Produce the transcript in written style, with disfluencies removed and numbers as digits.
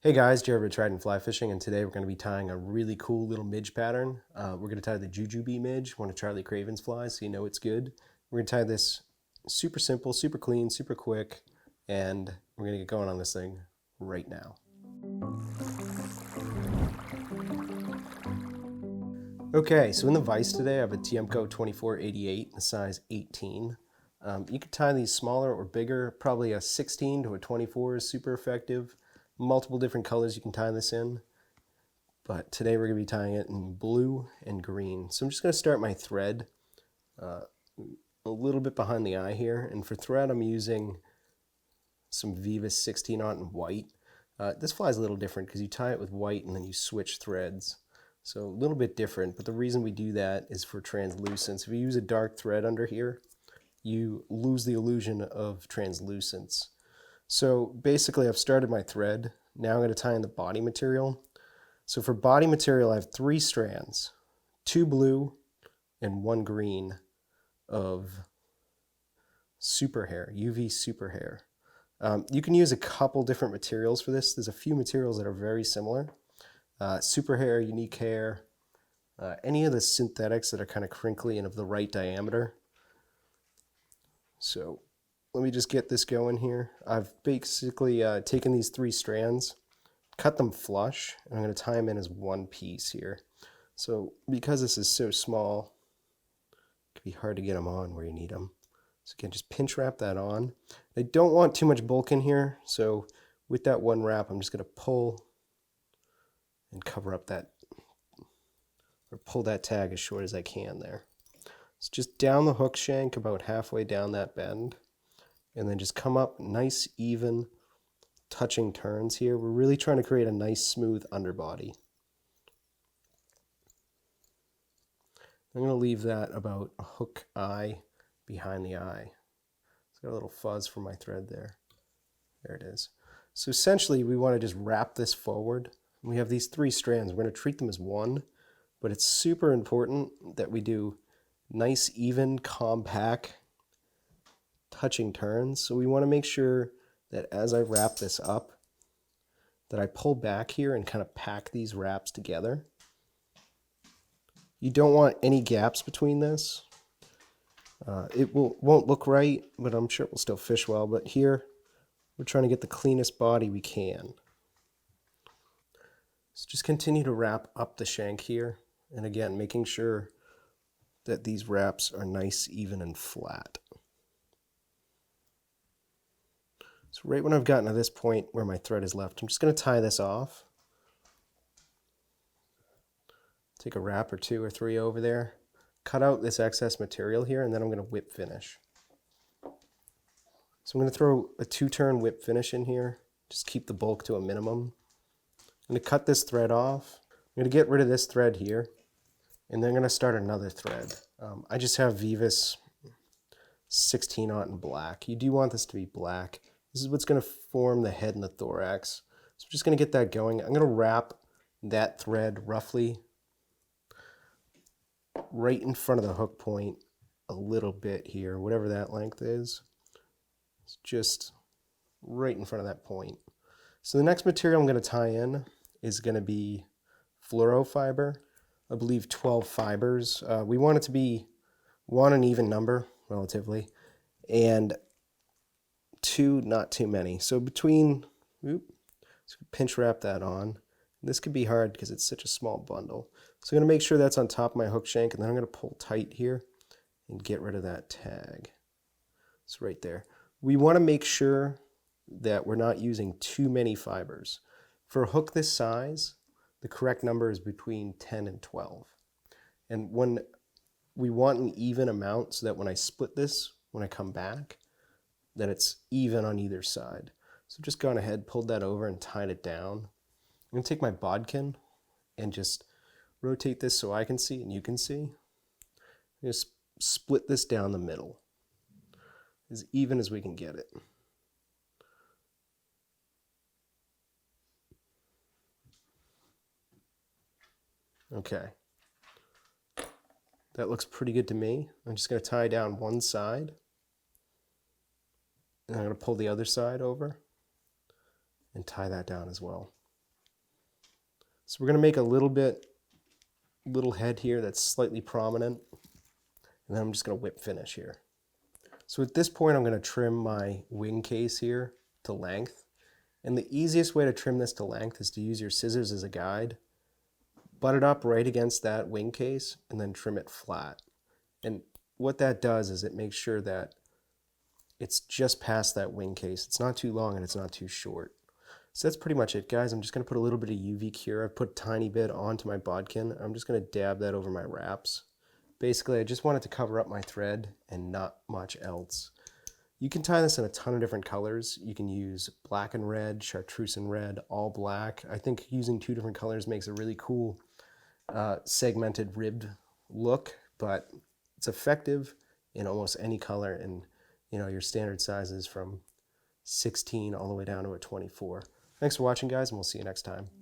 Hey guys, Jared with Trident Fly Fishing, and today we're going to be tying a really cool little midge pattern. We're going to tie the Jujubee Midge, one of Charlie Craven's flies, so you know it's good. We're going to tie this super simple, super clean, super quick, and we're going to get going on this thing right now. Okay, so in the vise today I have a Tiemco 2488, the size 18. You could tie these smaller or bigger, probably a 16 to a 24 is super effective. Multiple different colors you can tie this in, but today we're going to be tying it in blue and green. So I'm just going to start my thread a little bit behind the eye here, and for thread I'm using some Vivas 16-aught in white. This fly is a little different because you tie it with white and then you switch threads. So a little bit different, but the reason we do that is for translucence. If you use a dark thread under here, you lose the illusion of translucence. So basically I've started my thread. Now I'm going to tie in the body material. So for body material I have 3 strands, 2 blue and 1 green of super hair, UV super hair. You can use a couple different materials for this. There's a few materials that are very similar. Super hair, unique hair, any of the synthetics that are kind of crinkly and of the right diameter. So let me just get this going here. I've basically taken these 3 strands, cut them flush, and I'm going to tie them in as one piece here. So because this is so small, it can be hard to get them on where you need them. So again, just pinch wrap that on. I don't want too much bulk in here, so with that one wrap, I'm just going to pull and cover up that, or pull that tag as short as I can there. So just down the hook shank, about halfway down that bend, and then just come up nice, even, touching turns here. We're really trying to create a nice, smooth underbody. I'm going to leave that about a hook eye behind the eye. It's got a little fuzz from my thread there. There it is. So essentially, we want to just wrap this forward. We have these 3 strands. We're going to treat them as one, but it's super important that we do nice, even, compact, touching turns. So we want to make sure that as I wrap this up, that I pull back here and kind of pack these wraps together. You don't want any gaps between this. It won't look right, but I'm sure it will still fish well. But here, we're trying to get the cleanest body we can. So just continue to wrap up the shank here. And again, making sure that these wraps are nice, even, and flat. So right when I've gotten to this point where my thread is left, I'm just going to tie this off. Take a wrap or 2 or 3 over there. Cut out this excess material here, and then I'm going to whip finish. So I'm going to throw a 2-turn whip finish in here. Just keep the bulk to a minimum. I'm going to cut this thread off. I'm going to get rid of this thread here, and then I'm going to start another thread. I just have Vivas 16-aught in black. You do want this to be black. This is what's going to form the head and the thorax. So I'm just going to get that going. I'm going to wrap that thread roughly right in front of the hook point a little bit here, whatever that length is. It's just right in front of that point. So the next material I'm going to tie in is going to be fluoro fiber. I believe 12 fibers. We want it to be 1 an even number, relatively, and 2 not too many. So between, so pinch wrap that on. This could be hard because it's such a small bundle. So I'm going to make sure that's on top of my hook shank, and then I'm going to pull tight here and get rid of that tag. It's right there. We want to make sure that we're not using too many fibers. For a hook this size, the correct number is between 10 and 12. And when we want an even amount so that when I split this, when I come back, that it's even on either side. So just gone ahead, pulled that over and tied it down. I'm going to take my bodkin and just rotate this so I can see and you can see. Just split this down the middle, as even as we can get it. Okay. That looks pretty good to me. I'm just going to tie down one side. And I'm going to pull the other side over and tie that down as well. So we're going to make a little head here that's slightly prominent, and then I'm just going to whip finish here. So at this point I'm going to trim my wing case here to length, and the easiest way to trim this to length is to use your scissors as a guide, butt it up right against that wing case, and then trim it flat. And what that does is it makes sure that it's just past that wing case. It's not too long and it's not too short. So that's pretty much it, guys. I'm just going to put a little bit of UV cure. I've put a tiny bit onto my bodkin. I'm just going to dab that over my wraps. Basically, I just want it to cover up my thread and not much else. You can tie this in a ton of different colors. You can use black and red, chartreuse and red, all black. I think using 2 different colors makes a really cool segmented ribbed look, but it's effective in almost any color, and your standard sizes from 16 all the way down to a 24. Thanks for watching, guys, and we'll see you next time.